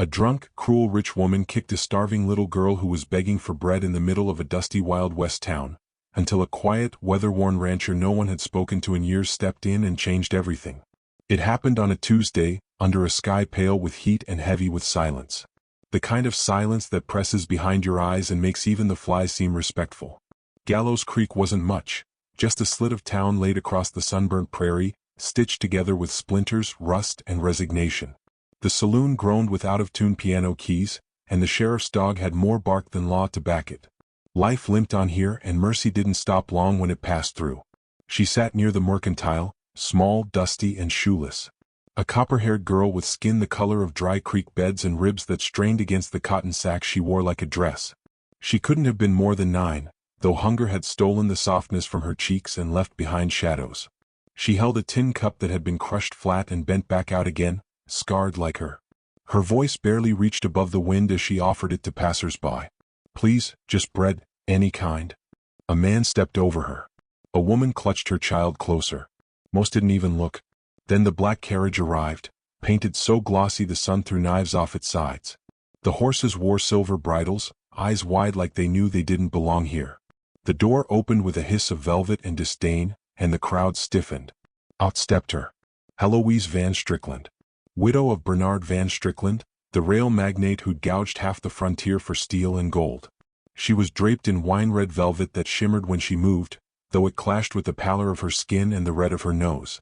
A drunk, cruel rich woman kicked a starving little girl who was begging for bread in the middle of a dusty Wild West town, until a quiet, weather-worn rancher no one had spoken to in years stepped in and changed everything. It happened on a Tuesday, under a sky pale with heat and heavy with silence. The kind of silence that presses behind your eyes and makes even the flies seem respectful. Gallows Creek wasn't much, just a slit of town laid across the sunburnt prairie, stitched together with splinters, rust, and resignation. The saloon groaned with out-of-tune piano keys, and the sheriff's dog had more bark than law to back it. Life limped on here, and Mercy didn't stop long when it passed through. She sat near the mercantile, small, dusty, and shoeless. A copper-haired girl with skin the color of dry creek beds and ribs that strained against the cotton sack she wore like a dress. She couldn't have been more than 9, though hunger had stolen the softness from her cheeks and left behind shadows. She held a tin cup that had been crushed flat and bent back out again, scarred like her. Her voice barely reached above the wind as she offered it to passers-by. "Please, just bread, any kind." A man stepped over her. A woman clutched her child closer. Most didn't even look. Then the black carriage arrived, painted so glossy the sun threw knives off its sides. The horses wore silver bridles, eyes wide like they knew they didn't belong here. The door opened with a hiss of velvet and disdain, and the crowd stiffened. Out stepped her. Heloise Van Strickland. Widow of Bernard Van Strickland, the rail magnate who'd gouged half the frontier for steel and gold. She was draped in wine-red velvet that shimmered when she moved, though it clashed with the pallor of her skin and the red of her nose.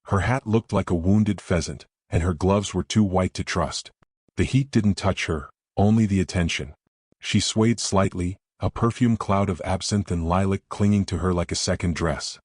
Her hat looked like a wounded pheasant, and her gloves were too white to trust. The heat didn't touch her, only the attention. She swayed slightly, a perfume cloud of absinthe and lilac clinging to her like a second dress.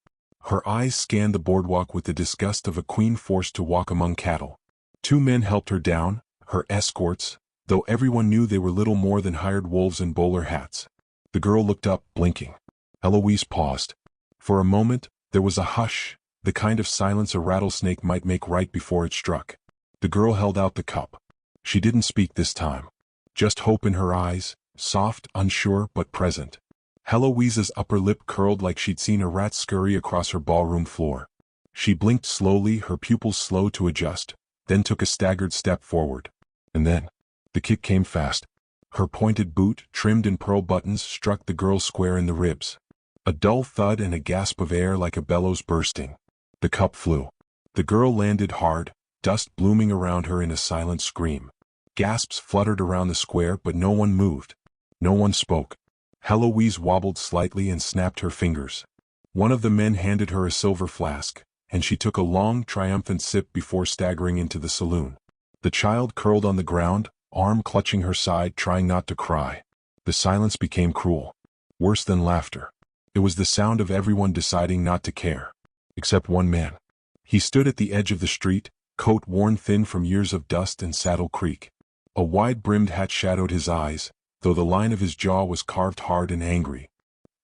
Her eyes scanned the boardwalk with the disgust of a queen forced to walk among cattle. 2 men helped her down, her escorts, though everyone knew they were little more than hired wolves in bowler hats. The girl looked up, blinking. Heloise paused. For a moment, there was a hush, the kind of silence a rattlesnake might make right before it struck. The girl held out the cup. She didn't speak this time. Just hope in her eyes, soft, unsure, but present. Heloise's upper lip curled like she'd seen a rat scurry across her ballroom floor. She blinked slowly, her pupils slow to adjust, then took a staggered step forward. And then, the kick came fast. Her pointed boot, trimmed in pearl buttons, struck the girl square in the ribs. A dull thud and a gasp of air like a bellows bursting. The cup flew. The girl landed hard, dust blooming around her in a silent scream. Gasps fluttered around the square, but no one moved. No one spoke. Heloise wobbled slightly and snapped her fingers. One of the men handed her a silver flask, and she took a long, triumphant sip before staggering into the saloon. The child curled on the ground, arm clutching her side, trying not to cry. The silence became cruel. Worse than laughter. It was the sound of everyone deciding not to care. Except one man. He stood at the edge of the street, coat worn thin from years of dust and Saddle Creek. A wide-brimmed hat shadowed his eyes, though the line of his jaw was carved hard and angry.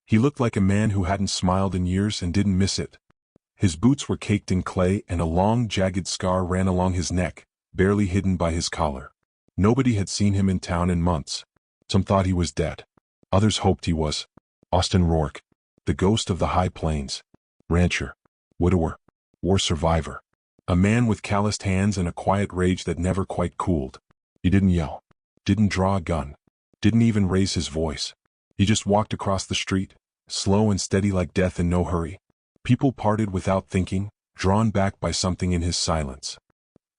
He looked like a man who hadn't smiled in years and didn't miss it. His boots were caked in clay and a long, jagged scar ran along his neck, barely hidden by his collar. Nobody had seen him in town in months. Some thought he was dead. Others hoped he was. Austin Rourke, the ghost of the High Plains. Rancher. Widower. War survivor. A man with calloused hands and a quiet rage that never quite cooled. He didn't yell. Didn't draw a gun. Didn't even raise his voice. He just walked across the street, slow and steady like death in no hurry. People parted without thinking, drawn back by something in his silence.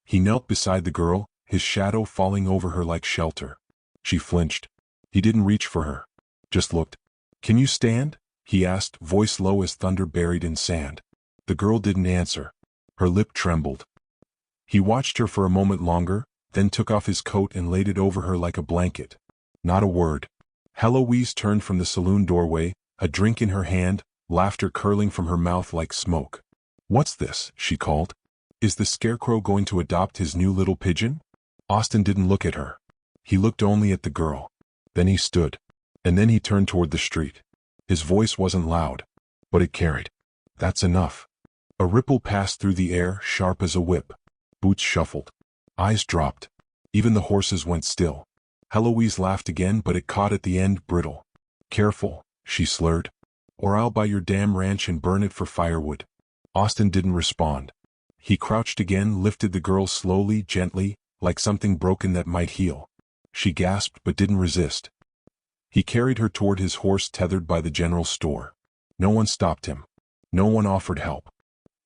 He knelt beside the girl, his shadow falling over her like shelter. She flinched. He didn't reach for her. Just looked. "Can you stand?" he asked, voice low as thunder buried in sand. The girl didn't answer. Her lip trembled. He watched her for a moment longer, then took off his coat and laid it over her like a blanket. Not a word. Heloise turned from the saloon doorway, a drink in her hand, laughter curling from her mouth like smoke. "What's this?" she called. "Is the scarecrow going to adopt his new little pigeon?" Austin didn't look at her. He looked only at the girl. Then he stood. And then he turned toward the street. His voice wasn't loud, but it carried. "That's enough." A ripple passed through the air, sharp as a whip. Boots shuffled. Eyes dropped. Even the horses went still. Heloise laughed again, but it caught at the end, brittle. "Careful," she slurred. "Or I'll buy your damn ranch and burn it for firewood." Austin didn't respond. He crouched again, lifted the girl slowly, gently, like something broken that might heal. She gasped but didn't resist. He carried her toward his horse tethered by the general store. No one stopped him. No one offered help.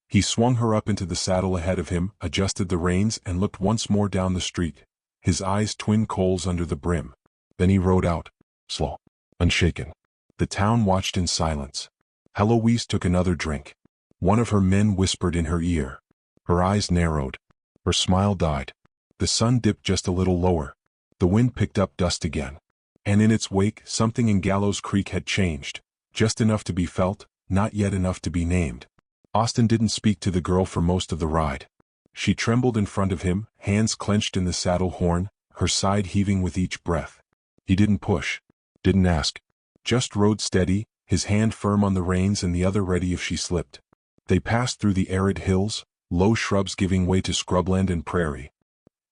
He swung her up into the saddle ahead of him, adjusted the reins, and looked once more down the street, his eyes twin coals under the brim. Then he rode out, slow, unshaken. The town watched in silence. Heloise took another drink. One of her men whispered in her ear. Her eyes narrowed. Her smile died. The sun dipped just a little lower. The wind picked up dust again. And in its wake, something in Gallows Creek had changed. Just enough to be felt, not yet enough to be named. Austin didn't speak to the girl for most of the ride. She trembled in front of him, hands clenched in the saddle horn, her side heaving with each breath. He didn't push. Didn't ask. Just rode steady, his hand firm on the reins and the other ready if she slipped. They passed through the arid hills, low shrubs giving way to scrubland and prairie.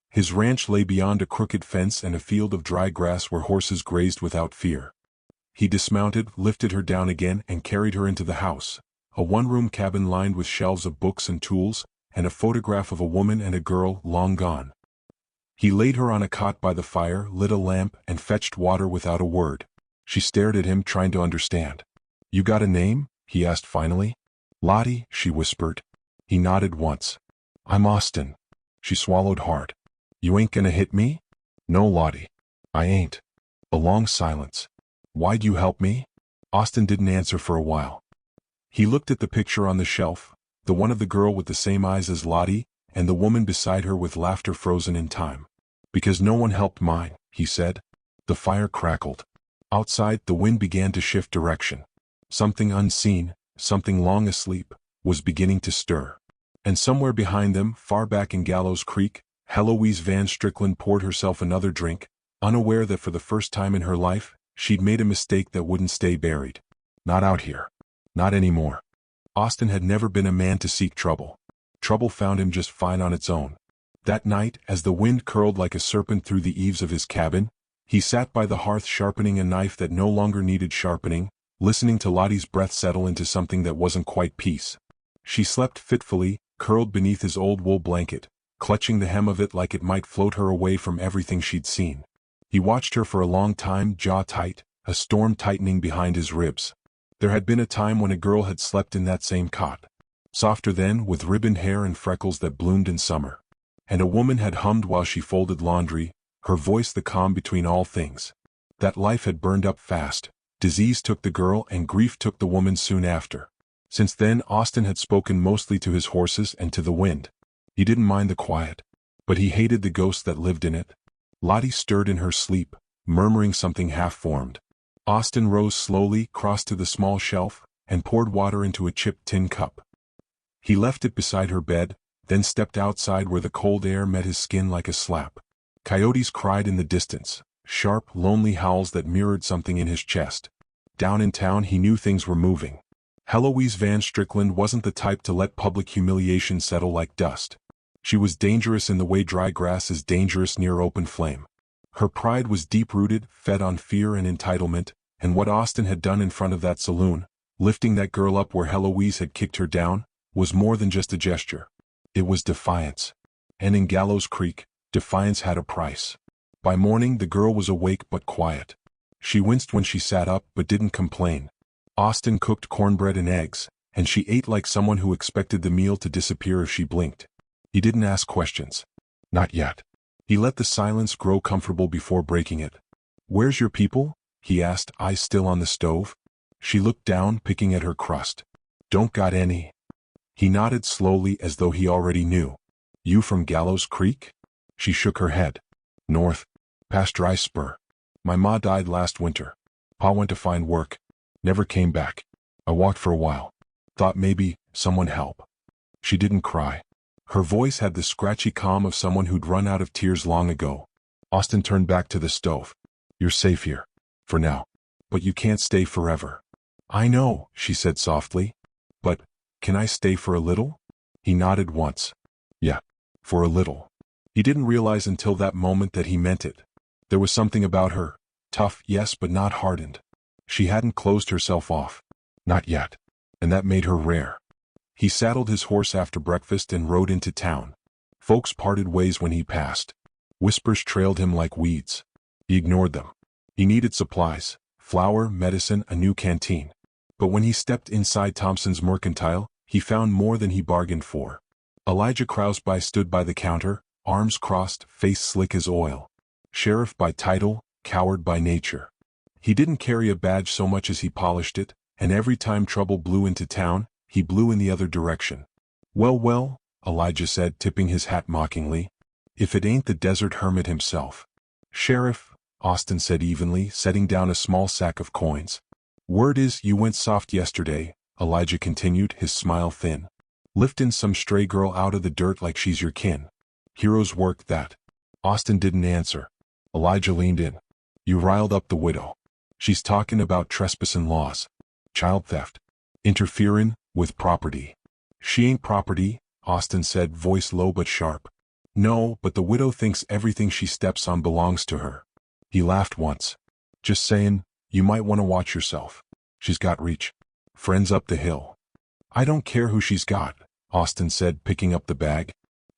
His ranch lay beyond a crooked fence and a field of dry grass where horses grazed without fear. He dismounted, lifted her down again, and carried her into the house, a one-room cabin lined with shelves of books and tools, and a photograph of a woman and a girl long gone. He laid her on a cot by the fire, lit a lamp, and fetched water without a word. She stared at him, trying to understand. "You got a name?" he asked finally. "Lottie," she whispered. He nodded once. "I'm Austin." She swallowed hard. "You ain't gonna hit me?" "No, Lottie. I ain't." A long silence. "Why'd you help me?" Austin didn't answer for a while. He looked at the picture on the shelf, the one of the girl with the same eyes as Lottie, and the woman beside her with laughter frozen in time. "Because no one helped mine," he said. The fire crackled. Outside, the wind began to shift direction. Something unseen, something long asleep, was beginning to stir. And somewhere behind them, far back in Gallows Creek, Heloise Van Strickland poured herself another drink, unaware that for the first time in her life, she'd made a mistake that wouldn't stay buried. Not out here. Not anymore. Austin had never been a man to seek trouble. Trouble found him just fine on its own. That night, as the wind curled like a serpent through the eaves of his cabin, he sat by the hearth sharpening a knife that no longer needed sharpening, listening to Lottie's breath settle into something that wasn't quite peace. She slept fitfully, curled beneath his old wool blanket, clutching the hem of it like it might float her away from everything she'd seen. He watched her for a long time, jaw tight, a storm tightening behind his ribs. There had been a time when a girl had slept in that same cot. Softer then, with ribboned hair and freckles that bloomed in summer. And a woman had hummed while she folded laundry, her voice the calm between all things. That life had burned up fast. Disease took the girl and grief took the woman soon after. Since then, Austin had spoken mostly to his horses and to the wind. He didn't mind the quiet, but he hated the ghost that lived in it. Lottie stirred in her sleep, murmuring something half-formed. Austin rose slowly, crossed to the small shelf, and poured water into a chipped tin cup. He left it beside her bed, then stepped outside where the cold air met his skin like a slap. Coyotes cried in the distance, sharp, lonely howls that mirrored something in his chest. Down in town he knew things were moving. Heloise Van Strickland wasn't the type to let public humiliation settle like dust. She was dangerous in the way dry grass is dangerous near open flame. Her pride was deep-rooted, fed on fear and entitlement, and what Austin had done in front of that saloon, lifting that girl up where Heloise had kicked her down, was more than just a gesture. It was defiance. And in Gallows Creek, defiance had a price. By morning the girl was awake but quiet. She winced when she sat up but didn't complain. Austin cooked cornbread and eggs, and she ate like someone who expected the meal to disappear if she blinked. He didn't ask questions. Not yet. He let the silence grow comfortable before breaking it. "Where's your people?" he asked, eyes still on the stove. She looked down, picking at her crust. "Don't got any." He nodded slowly as though he already knew. "You from Gallows Creek?" She shook her head. "North. Past Dry Spur. My ma died last winter. Pa went to find work. Never came back. I walked for a while. Thought maybe someone help." She didn't cry. Her voice had the scratchy calm of someone who'd run out of tears long ago. Austin turned back to the stove. "You're safe here. For now. But you can't stay forever." "I know," she said softly. "But, can I stay for a little?" He nodded once. "Yeah, for a little." He didn't realize until that moment that he meant it. There was something about her. Tough, yes, but not hardened. She hadn't closed herself off. Not yet. And that made her rare. He saddled his horse after breakfast and rode into town. Folks parted ways when he passed. Whispers trailed him like weeds. He ignored them. He needed supplies, flour, medicine, a new canteen. But when he stepped inside Thompson's Mercantile, he found more than he bargained for. Elijah Krausby stood by the counter, arms crossed, face slick as oil. Sheriff by title, coward by nature. He didn't carry a badge so much as he polished it, and every time trouble blew into town, he blew in the other direction. Well, Elijah said, tipping his hat mockingly. If it ain't the desert hermit himself. Sheriff, Austin said evenly, setting down a small sack of coins. Word is you went soft yesterday, Elijah continued, his smile thin. Liftin' some stray girl out of the dirt like she's your kin. Heroes work that. Austin didn't answer. Elijah leaned in. You riled up the widow. She's talking about trespassing laws. Child theft. Interfering with property. She ain't property, Austin said, voice low but sharp. No, but the widow thinks everything she steps on belongs to her. He laughed once. Just saying, you might want to watch yourself. She's got reach. Friends up the hill. I don't care who she's got, Austin said, picking up the bag.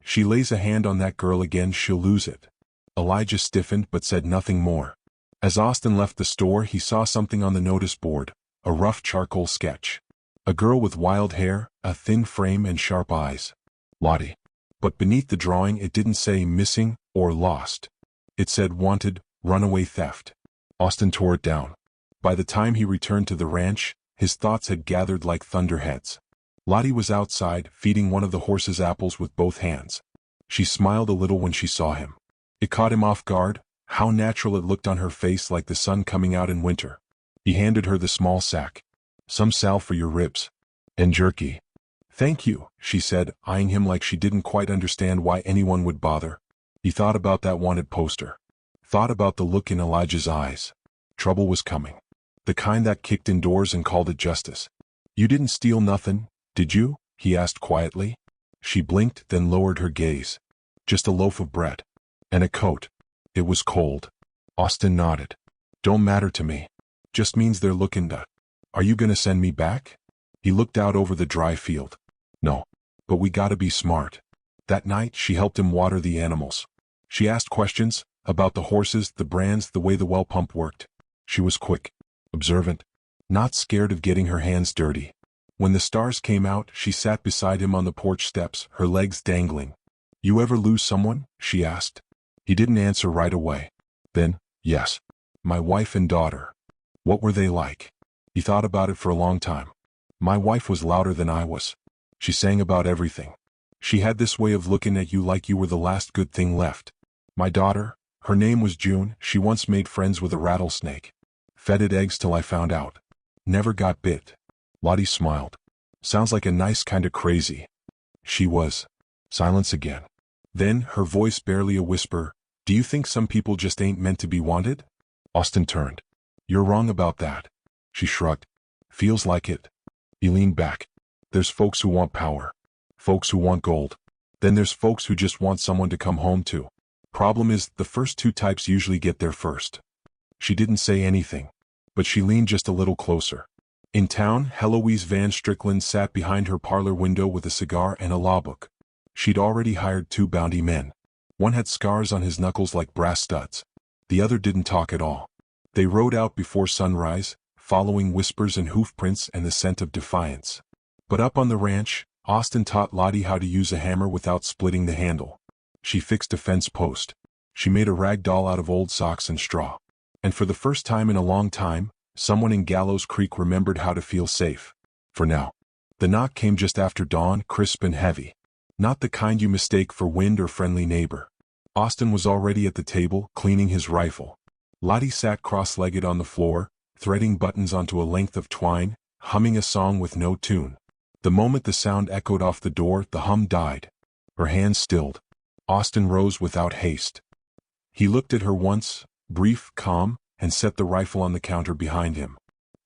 She lays a hand on that girl again, she'll lose it. Elijah stiffened but said nothing more. As Austin left the store, he saw something on the notice board, a rough charcoal sketch. A girl with wild hair, a thin frame and sharp eyes. Lottie. But beneath the drawing it didn't say missing or lost. It said wanted, runaway theft. Austin tore it down. By the time he returned to the ranch, his thoughts had gathered like thunderheads. Lottie was outside, feeding one of the horses apples with both hands. She smiled a little when she saw him. It caught him off guard, how natural it looked on her face, like the sun coming out in winter. He handed her the small sack. Some salve for your ribs. And jerky. Thank you, she said, eyeing him like she didn't quite understand why anyone would bother. He thought about that wanted poster. Thought about the look in Elijah's eyes. Trouble was coming. The kind that kicked indoors and called it justice. You didn't steal nothing, did you? He asked quietly. She blinked, then lowered her gaze. Just a loaf of bread. And a coat. It was cold. Austin nodded. Don't matter to me. Just means they're looking to. Are you gonna send me back? He looked out over the dry field. No. But we gotta be smart. That night she helped him water the animals. She asked questions about the horses, the brands, the way the well pump worked. She was quick. Observant. Not scared of getting her hands dirty. When the stars came out, she sat beside him on the porch steps, her legs dangling. You ever lose someone? She asked. He didn't answer right away. Then, yes. My wife and daughter. What were they like? He thought about it for a long time. My wife was louder than I was. She sang about everything. She had this way of looking at you like you were the last good thing left. My daughter, her name was June, she once made friends with a rattlesnake. Fed it eggs till I found out. Never got bit. Lottie smiled. Sounds like a nice kind of crazy. She was. Silence again. Then, her voice barely a whisper, do you think some people just ain't meant to be wanted? Austin turned. You're wrong about that. She shrugged. Feels like it. He leaned back. There's folks who want power. Folks who want gold. Then there's folks who just want someone to come home to. Problem is, the first two types usually get there first. She didn't say anything. But she leaned just a little closer. In town, Heloise Van Strickland sat behind her parlor window with a cigar and a law book. She'd already hired 2 bounty men. One had scars on his knuckles like brass studs. The other didn't talk at all. They rode out before sunrise, following whispers and hoofprints and the scent of defiance. But up on the ranch, Austin taught Lottie how to use a hammer without splitting the handle. She fixed a fence post. She made a rag doll out of old socks and straw. And for the first time in a long time, someone in Gallows Creek remembered how to feel safe. For now. The knock came just after dawn, crisp and heavy. Not the kind you mistake for wind or friendly neighbor. Austin was already at the table, cleaning his rifle. Lottie sat cross-legged on the floor, threading buttons onto a length of twine, humming a song with no tune. The moment the sound echoed off the door, the hum died. Her hands stilled. Austin rose without haste. He looked at her once, brief, calm, and set the rifle on the counter behind him.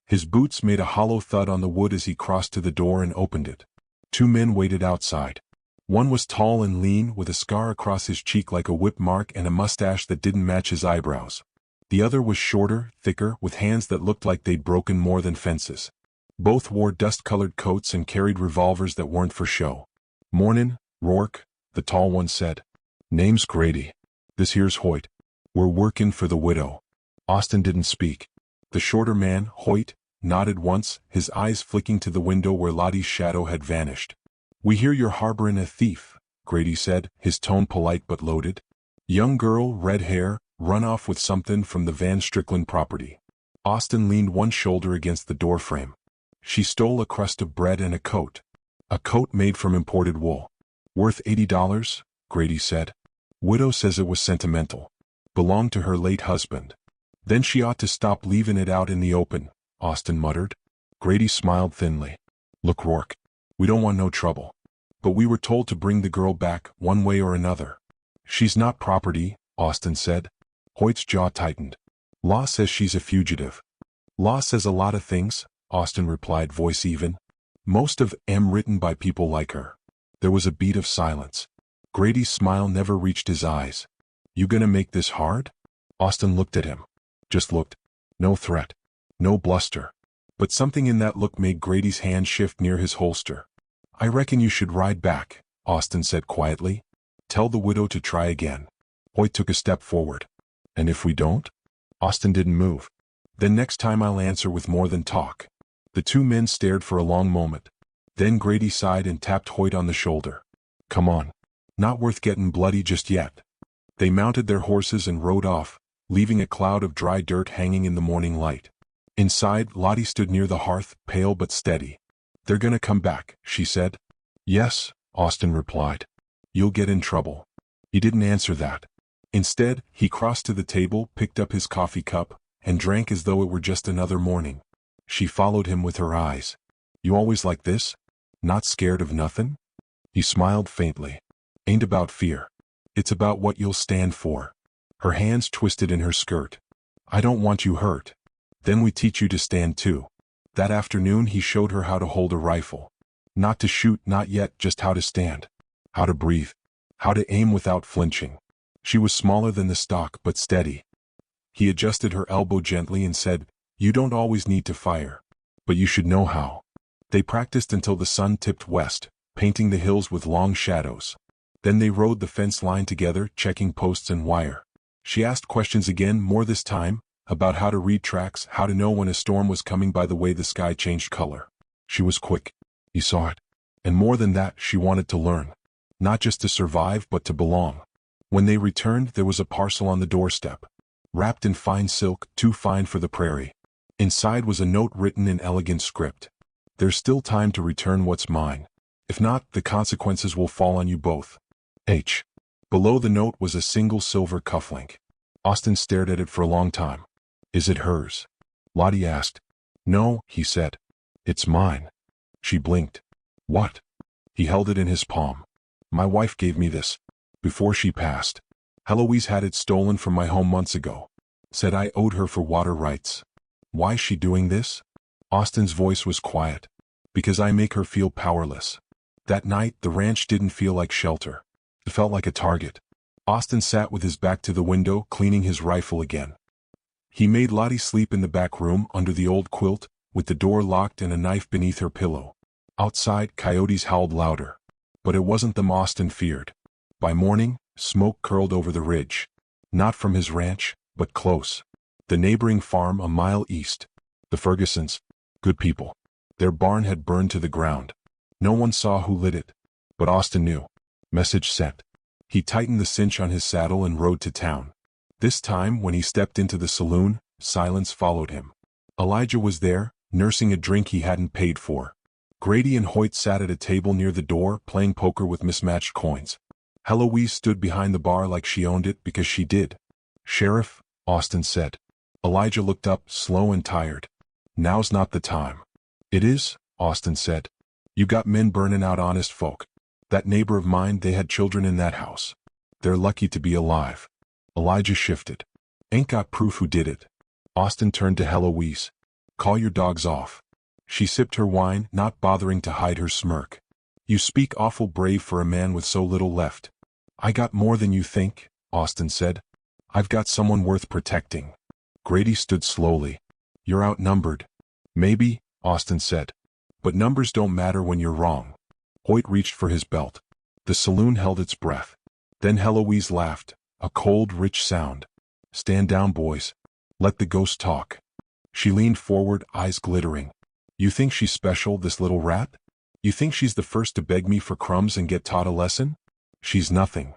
His boots made a hollow thud on the wood as he crossed to the door and opened it. 2 men waited outside. One was tall and lean, with a scar across his cheek like a whip mark and a mustache that didn't match his eyebrows. The other was shorter, thicker, with hands that looked like they'd broken more than fences. Both wore dust-colored coats and carried revolvers that weren't for show. Mornin', Rourke, the tall one said. Name's Grady. This here's Hoyt. We're workin' for the widow." Austin didn't speak. The shorter man, Hoyt, nodded once, his eyes flicking to the window where Lottie's shadow had vanished. "We hear you're harborin' a thief," Grady said, his tone polite but loaded. "Young girl, red hair, run off with something from the Van Strickland property." Austin leaned one shoulder against the doorframe. "She stole a crust of bread and a coat. A coat made from imported wool. Worth $80, Grady said. "Widow says it was sentimental. Belonged to her late husband." "Then she ought to stop leaving it out in the open," Austin muttered. Grady smiled thinly. "Look, Rourke, we don't want no trouble. But we were told to bring the girl back, one way or another." "She's not property," Austin said. Hoyt's jaw tightened. "Law says she's a fugitive." "Law says a lot of things," Austin replied, voice even. "Most of 'em written by people like her." There was a beat of silence. Grady's smile never reached his eyes. "You gonna make this hard?" Austin looked at him. Just looked. No threat. No bluster. But something in that look made Grady's hand shift near his holster. "I reckon you should ride back," Austin said quietly. "Tell the widow to try again." Hoyt took a step forward. "And if we don't?" Austin didn't move. "Then next time I'll answer with more than talk." The two men stared for a long moment. Then Grady sighed and tapped Hoyt on the shoulder. "Come on. Not worth getting bloody just yet." They mounted their horses and rode off, leaving a cloud of dry dirt hanging in the morning light. Inside, Lottie stood near the hearth, pale but steady. "They're gonna come back," she said. "Yes," Austin replied. "You'll get in trouble." He didn't answer that. Instead, he crossed to the table, picked up his coffee cup, and drank as though it were just another morning. She followed him with her eyes. "You always like this? Not scared of nothing?" He smiled faintly. "Ain't about fear. It's about what you'll stand for." Her hands twisted in her skirt. "I don't want you hurt. Then we teach you to stand too." That afternoon he showed her how to hold a rifle. Not to shoot, not yet, just how to stand. How to breathe. How to aim without flinching. She was smaller than the stock, but steady. He adjusted her elbow gently and said, "You don't always need to fire. But you should know how." They practiced until the sun tipped west, painting the hills with long shadows. Then they rode the fence line together, checking posts and wire. She asked questions again, more this time, about how to read tracks, how to know when a storm was coming by the way the sky changed color. She was quick. He saw it. And more than that, she wanted to learn. Not just to survive, but to belong. When they returned, there was a parcel on the doorstep. Wrapped in fine silk, too fine for the prairie. Inside was a note written in elegant script. "There's still time to return what's mine. If not, the consequences will fall on you both. H." Below the note was a single silver cufflink. Austin stared at it for a long time. "Is it hers?" Lottie asked. "No," he said. "It's mine." She blinked. "What?" He held it in his palm. "My wife gave me this. Before she passed. Heloise had it stolen from my home months ago. Said I owed her for water rights." "Why's she doing this?" Austin's voice was quiet. "Because I make her feel powerless." That night, the ranch didn't feel like shelter. It felt like a target. Austin sat with his back to the window, cleaning his rifle again. He made Lottie sleep in the back room, under the old quilt, with the door locked and a knife beneath her pillow. Outside, coyotes howled louder. But it wasn't them Austin feared. By morning, smoke curled over the ridge. Not from his ranch, but close. The neighboring farm a mile east. The Fergusons. Good people. Their barn had burned to the ground. No one saw who lit it. But Austin knew. Message sent. He tightened the cinch on his saddle and rode to town. This time, when he stepped into the saloon, silence followed him. Elijah was there, nursing a drink he hadn't paid for. Grady and Hoyt sat at a table near the door, playing poker with mismatched coins. Heloise stood behind the bar like she owned it because she did. "Sheriff," Austin said. Elijah looked up, slow and tired. "Now's not the time." "It is," Austin said. "You got men burning out honest folk. That neighbor of mine, they had children in that house. They're lucky to be alive." Elijah shifted. "Ain't got proof who did it." Austin turned to Heloise. "Call your dogs off." She sipped her wine, not bothering to hide her smirk. "You speak awful brave for a man with so little left." "I got more than you think," Austin said. "I've got someone worth protecting." Grady stood slowly. "You're outnumbered." "Maybe," Austin said. "But numbers don't matter when you're wrong." Hoyt reached for his belt. The saloon held its breath. Then Heloise laughed, A cold, rich sound. "Stand down, boys. Let the ghost talk." She leaned forward, eyes glittering. "You think she's special, this little rat? You think she's the first to beg me for crumbs and get taught a lesson? She's nothing."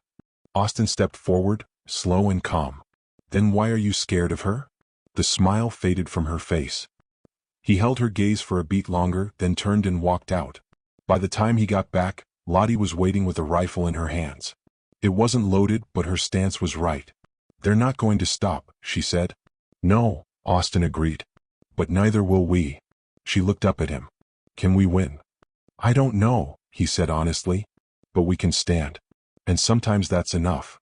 Austin stepped forward, slow and calm. "Then why are you scared of her?" The smile faded from her face. He held her gaze for a beat longer, then turned and walked out. By the time he got back, Lottie was waiting with a rifle in her hands. It wasn't loaded, but her stance was right. "They're not going to stop," she said. "No," Austin agreed. "But neither will we." She looked up at him. "Can we win?" "I don't know," he said honestly. "But we can stand. And sometimes that's enough."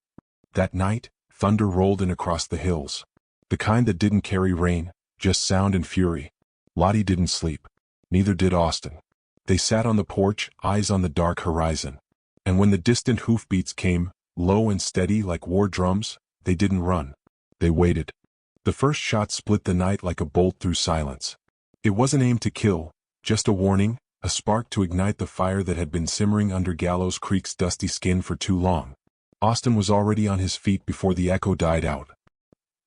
That night, thunder rolled in across the hills. The kind that didn't carry rain, just sound and fury. Lottie didn't sleep. Neither did Austin. They sat on the porch, eyes on the dark horizon. And when the distant hoofbeats came, low and steady like war drums, they didn't run. They waited. The first shot split the night like a bolt through silence. It wasn't aimed to kill, just a warning, a spark to ignite the fire that had been simmering under Gallows Creek's dusty skin for too long. Austin was already on his feet before the echo died out.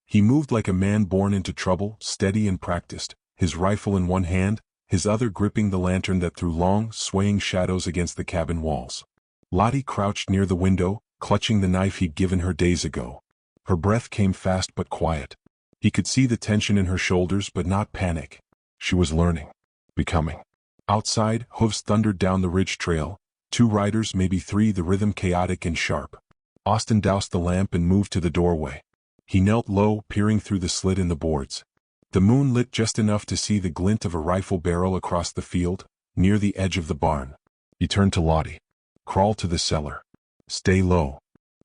He moved like a man born into trouble, steady and practiced, his rifle in one hand, his other gripping the lantern that threw long, swaying shadows against the cabin walls. Lottie crouched near the window, clutching the knife he'd given her days ago. Her breath came fast but quiet. He could see the tension in her shoulders but not panic. She was learning. Becoming. Outside, hooves thundered down the ridge trail. 2 riders, maybe 3, the rhythm chaotic and sharp. Austin doused the lamp and moved to the doorway. He knelt low, peering through the slit in the boards. The moon lit just enough to see the glint of a rifle barrel across the field, near the edge of the barn. He turned to Lottie. "Crawl to the cellar. Stay low."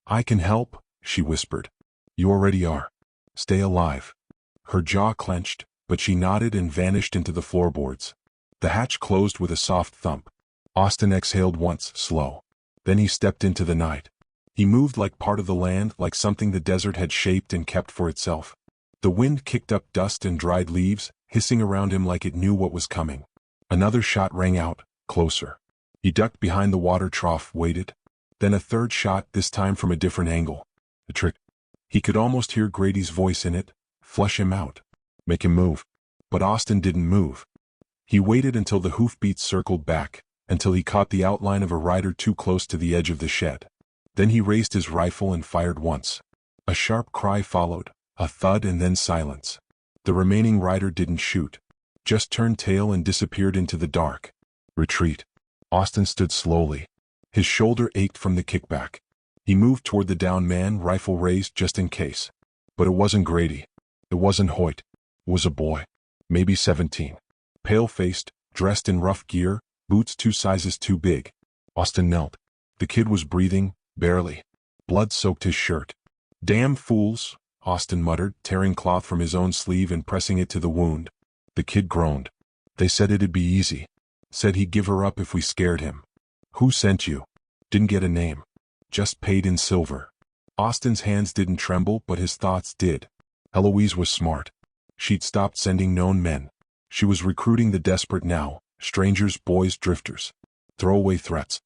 "I can help," she whispered. "You already are. Stay alive." Her jaw clenched, but she nodded and vanished into the floorboards. The hatch closed with a soft thump. Austin exhaled once, slow. Then he stepped into the night. He moved like part of the land, like something the desert had shaped and kept for itself. The wind kicked up dust and dried leaves, hissing around him like it knew what was coming. Another shot rang out, closer. He ducked behind the water trough, waited. Then a third shot, this time from a different angle. A trick. He could almost hear Grady's voice in it. "Flush him out. Make him move." But Austin didn't move. He waited until the hoofbeats circled back, until he caught the outline of a rider too close to the edge of the shed. Then he raised his rifle and fired once. A sharp cry followed, a thud and then silence. The remaining rider didn't shoot, just turned tail and disappeared into the dark. Retreat. Austin stood slowly. His shoulder ached from the kickback. He moved toward the downed man, rifle raised just in case. But it wasn't Grady. It wasn't Hoyt. It was a boy. Maybe 17. Pale-faced, dressed in rough gear, boots 2 sizes too big. Austin knelt. The kid was breathing, barely. Blood soaked his shirt. "Damn fools," Austin muttered, tearing cloth from his own sleeve and pressing it to the wound. The kid groaned. "They said it'd be easy. Said he'd give her up if we scared him." "Who sent you?" "Didn't get a name. Just paid in silver." Austin's hands didn't tremble, but his thoughts did. Eloise was smart. She'd stopped sending known men. She was recruiting the desperate now, strangers, boys, drifters. Throwaway threats.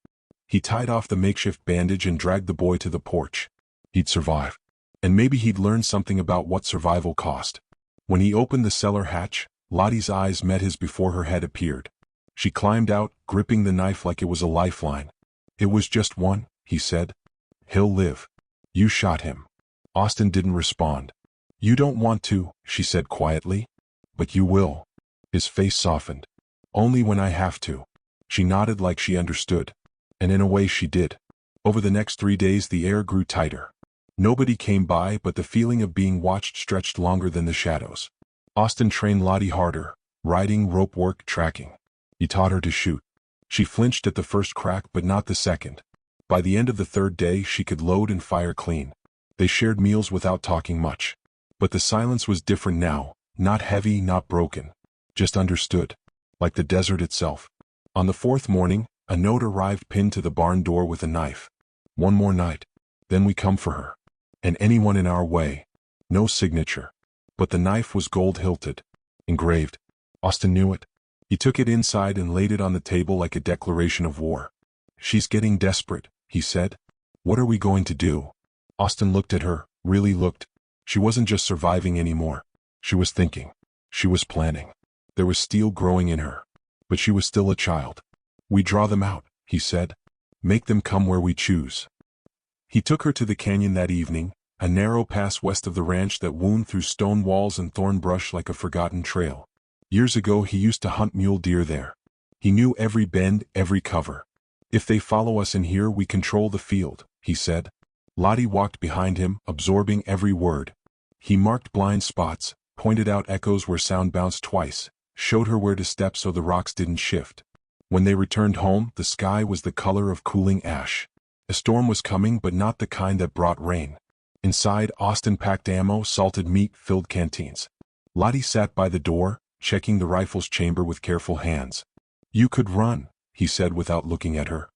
He tied off the makeshift bandage and dragged the boy to the porch. He'd survive. And maybe he'd learn something about what survival cost. When he opened the cellar hatch, Lottie's eyes met his before her head appeared. She climbed out, gripping the knife like it was a lifeline. "It was just one," he said. "He'll live. You shot him." Austin didn't respond. "You don't want to," she said quietly. "But you will." His face softened. "Only when I have to." She nodded like she understood. And in a way she did. Over the next 3 days the air grew tighter. Nobody came by, but the feeling of being watched stretched longer than the shadows. Austin trained Lottie harder, riding, rope work, tracking. He taught her to shoot. She flinched at the first crack but not the second. By the end of the 3rd day she could load and fire clean. They shared meals without talking much. But the silence was different now, not heavy, not broken. Just understood. Like the desert itself. On the 4th morning, a note arrived pinned to the barn door with a knife. "One more night. Then we come for her. And anyone in our way." No signature. But the knife was gold-hilted. Engraved. Austin knew it. He took it inside and laid it on the table like a declaration of war. "She's getting desperate," he said. "What are we going to do?" Austin looked at her, really looked. She wasn't just surviving anymore. She was thinking. She was planning. There was steel growing in her. But she was still a child. We draw them out, he said. Make them come where we choose. He took her to the canyon that evening, a narrow pass west of the ranch that wound through stone walls and thorn brush like a forgotten trail. Years ago he used to hunt mule deer there. He knew every bend, every cover. If they follow us in here we control the field, he said. Lottie walked behind him, absorbing every word. He marked blind spots, pointed out echoes where sound bounced twice, showed her where to step so the rocks didn't shift. When they returned home, the sky was the color of cooling ash. A storm was coming, but not the kind that brought rain. Inside, Austin packed ammo, salted meat, filled canteens. Lottie sat by the door, checking the rifle's chamber with careful hands. You could run, he said without looking at her.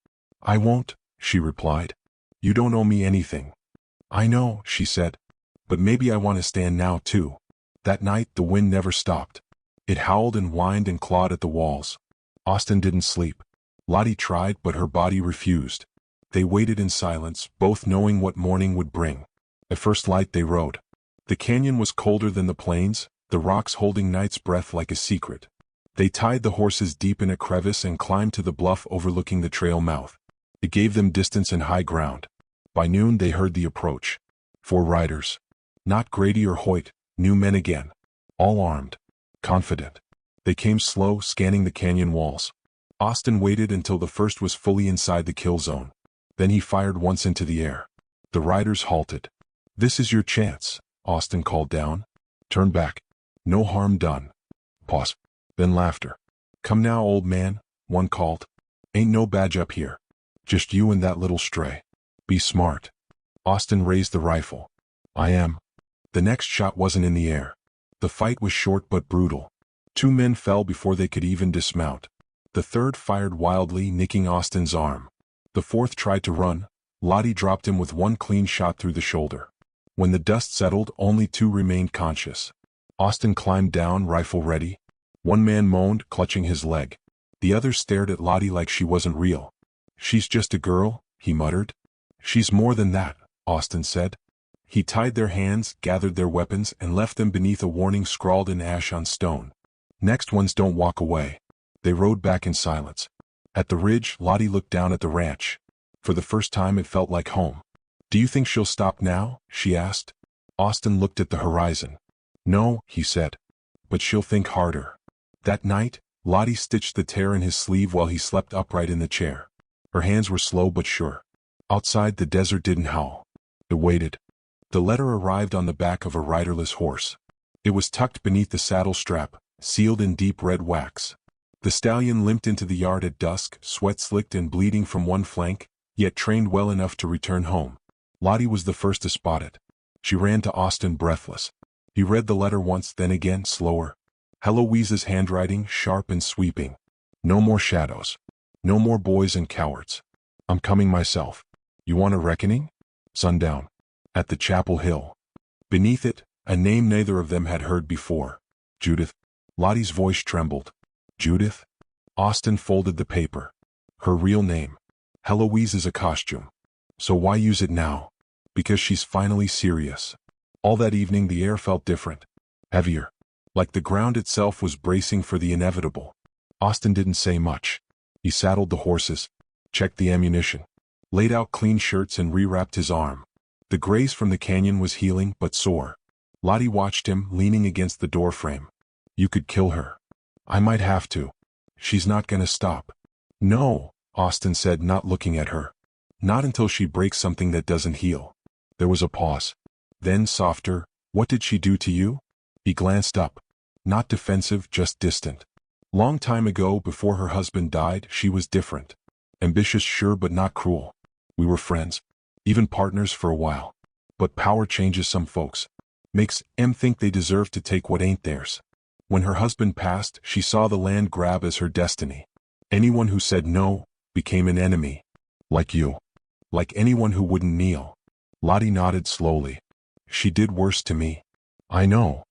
I won't, she replied. You don't owe me anything. I know, she said. But maybe I want to stand now too. That night the wind never stopped. It howled and whined and clawed at the walls. Austin didn't sleep. Lottie tried, but her body refused. They waited in silence, both knowing what morning would bring. At first light they rode. The canyon was colder than the plains, the rocks holding night's breath like a secret. They tied the horses deep in a crevice and climbed to the bluff overlooking the trail mouth. It gave them distance and high ground. By noon they heard the approach. 4 riders. Not Grady or Hoyt, new men again. All armed. Confident. They came slow, scanning the canyon walls. Austin waited until the first was fully inside the kill zone. Then he fired once into the air. The riders halted. This is your chance, Austin called down. Turn back. No harm done. Pause. Then laughter. Come now, old man, one called. Ain't no badge up here. Just you and that little stray. Be smart. Austin raised the rifle. I am. The next shot wasn't in the air. The fight was short but brutal. 2 men fell before they could even dismount. The third fired wildly, nicking Austin's arm. The fourth tried to run. Lottie dropped him with one clean shot through the shoulder. When the dust settled, only 2 remained conscious. Austin climbed down, rifle ready. One man moaned, clutching his leg. The other stared at Lottie like she wasn't real. She's just a girl, he muttered. She's more than that, Austin said. He tied their hands, gathered their weapons, and left them beneath a warning scrawled in ash on stone. Next ones don't walk away. They rode back in silence. At the ridge, Lottie looked down at the ranch. For the first time it felt like home. Do you think she'll stop now? She asked. Austin looked at the horizon. No, he said. But she'll think harder. That night, Lottie stitched the tear in his sleeve while he slept upright in the chair. Her hands were slow but sure. Outside the desert didn't howl. It waited. The letter arrived on the back of a riderless horse. It was tucked beneath the saddle strap, sealed in deep red wax. The stallion limped into the yard at dusk, sweat slicked and bleeding from one flank, yet trained well enough to return home. Lottie was the first to spot it. She ran to Austin breathless. He read the letter once, then again, slower. Heloise's handwriting, sharp and sweeping. No more shadows. No more boys and cowards. I'm coming myself. You want a reckoning? Sundown. At the Chapel Hill. Beneath it, a name neither of them had heard before. Judith. Lottie's voice trembled. Judith? Austin folded the paper. Her real name. Heloise is a costume. So why use it now? Because she's finally serious. All that evening the air felt different. Heavier. Like the ground itself was bracing for the inevitable. Austin didn't say much. He saddled the horses, checked the ammunition, laid out clean shirts and rewrapped his arm. The graze from the canyon was healing but sore. Lottie watched him, leaning against the doorframe. You could kill her. I might have to. She's not gonna stop. No, Austin said, not looking at her. Not until she breaks something that doesn't heal. There was a pause. Then, softer, what did she do to you? He glanced up. Not defensive, just distant. Long time ago, before her husband died, she was different. Ambitious, sure, but not cruel. We were friends. Even partners for a while. But power changes some folks. Makes them think they deserve to take what ain't theirs. When her husband passed, she saw the land grab as her destiny. Anyone who said no became an enemy. Like you. Like anyone who wouldn't kneel. Lottie nodded slowly. She did worse to me. I know.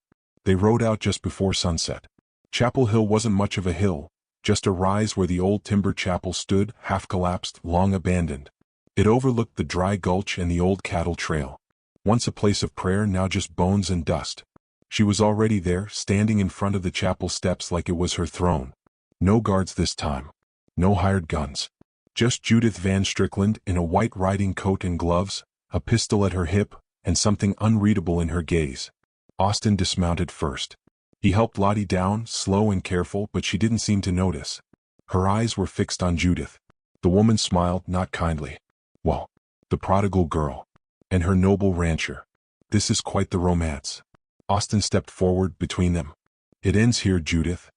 They rode out just before sunset. Chapel Hill wasn't much of a hill, just a rise where the old timber chapel stood, half collapsed, long abandoned. It overlooked the dry gulch and the old cattle trail. Once a place of prayer, now just bones and dust. She was already there, standing in front of the chapel steps like it was her throne. No guards this time. No hired guns. Just Judith Van Strickland in a white riding coat and gloves, a pistol at her hip, and something unreadable in her gaze. Austin dismounted first. He helped Lottie down, slow and careful, but she didn't seem to notice. Her eyes were fixed on Judith. The woman smiled, not kindly. Well, the prodigal girl. And her noble rancher. This is quite the romance. Austin stepped forward between them. It ends here, Judith.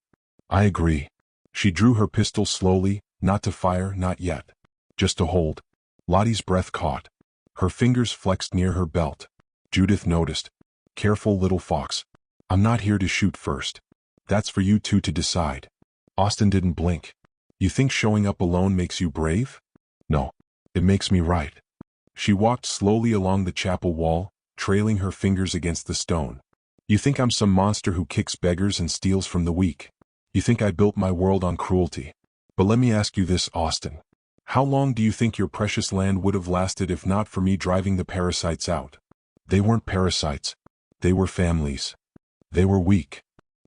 I agree. She drew her pistol slowly, not to fire, not yet. Just to hold. Lottie's breath caught. Her fingers flexed near her belt. Judith noticed. Careful, little fox. I'm not here to shoot first. That's for you two to decide. Austin didn't blink. You think showing up alone makes you brave? No. It makes me right. She walked slowly along the chapel wall, trailing her fingers against the stone. You think I'm some monster who kicks beggars and steals from the weak. You think I built my world on cruelty. But let me ask you this, Austin. How long do you think your precious land would have lasted if not for me driving the parasites out? They weren't parasites. They were families. They were weak.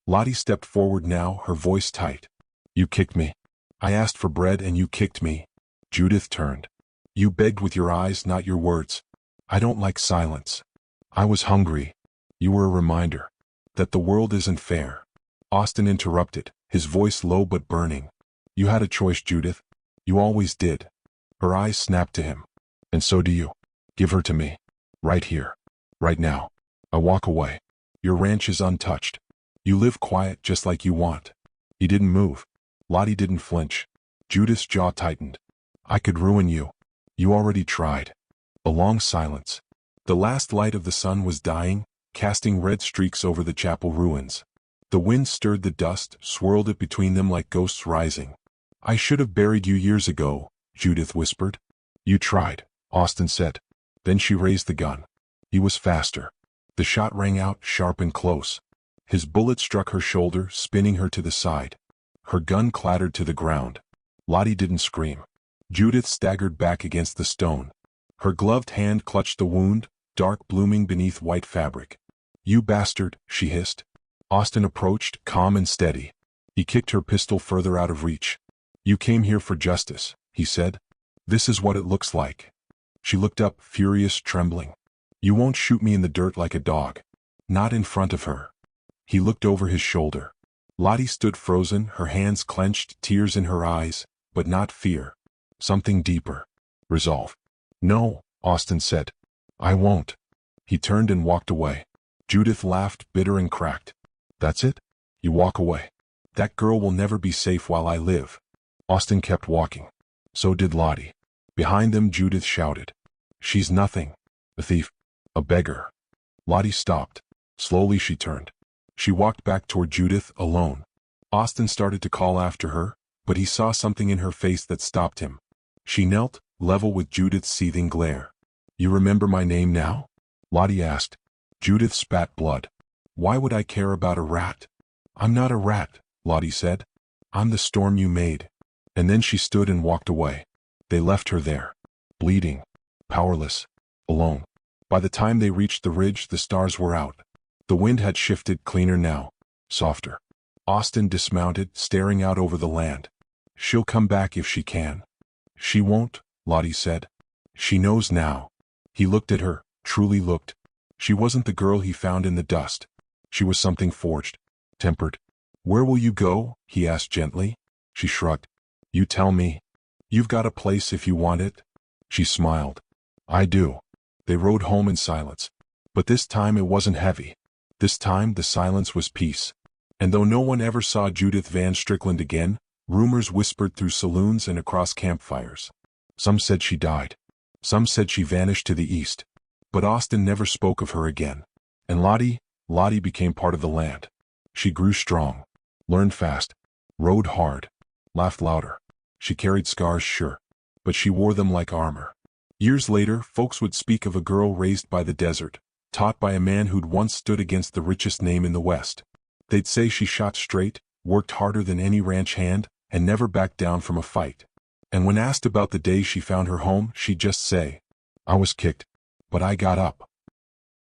Lottie stepped forward now, her voice tight. You kicked me. I asked for bread and you kicked me. Judith turned. You begged with your eyes, not your words. I don't like silence. I was hungry. You were a reminder that the world isn't fair. Austin interrupted, his voice low but burning. You had a choice, Judith. You always did. Her eyes snapped to him. And so do you. Give her to me. Right here. Right now. I walk away. Your ranch is untouched. You live quiet just like you want. He didn't move. Lottie didn't flinch. Judith's jaw tightened. I could ruin you. You already tried. A long silence. The last light of the sun was dying, casting red streaks over the chapel ruins. The wind stirred the dust, swirled it between them like ghosts rising. I should have buried you years ago, Judith whispered. You tried, Austin said. Then she raised the gun. He was faster. The shot rang out, sharp and close. His bullet struck her shoulder, spinning her to the side. Her gun clattered to the ground. Lottie didn't scream. Judith staggered back against the stone. Her gloved hand clutched the wound, dark blooming beneath white fabric. You bastard, she hissed. Austin approached, calm and steady. He kicked her pistol further out of reach. You came here for justice, he said. This is what it looks like. She looked up, furious, trembling. You won't shoot me in the dirt like a dog. Not in front of her. He looked over his shoulder. Lottie stood frozen, her hands clenched, tears in her eyes, but not fear. Something deeper. Resolve. No, Austin said. I won't. He turned and walked away. Judith laughed, bitter and cracked. That's it? You walk away. That girl will never be safe while I live. Austin kept walking. So did Lottie. Behind them, Judith shouted. She's nothing. A thief. A beggar. Lottie stopped. Slowly she turned. She walked back toward Judith, alone. Austin started to call after her, but he saw something in her face that stopped him. She knelt, level with Judith's seething glare. You remember my name now? Lottie asked. Judith spat blood. Why would I care about a rat? I'm not a rat, Lottie said. I'm the storm you made. And then she stood and walked away. They left her there. Bleeding. Powerless. Alone. By the time they reached the ridge, the stars were out. The wind had shifted, cleaner now. Softer. Austin dismounted, staring out over the land. She'll come back if she can. She won't, Lottie said. She knows now. He looked at her, truly looked. She wasn't the girl he found in the dust. She was something forged, tempered. Where will you go? He asked gently. She shrugged. You tell me. You've got a place if you want it. She smiled. I do. They rode home in silence. But this time it wasn't heavy. This time the silence was peace. And though no one ever saw Judith Van Strickland again, rumors whispered through saloons and across campfires. Some said she died. Some said she vanished to the east. But Austin never spoke of her again. And Lottie became part of the land. She grew strong, learned fast, rode hard, laughed louder. She carried scars, sure, but she wore them like armor. Years later, folks would speak of a girl raised by the desert, taught by a man who'd once stood against the richest name in the West. They'd say she shot straight, worked harder than any ranch hand, and never backed down from a fight. And when asked about the day she found her home, she'd just say, I was kicked, but I got up.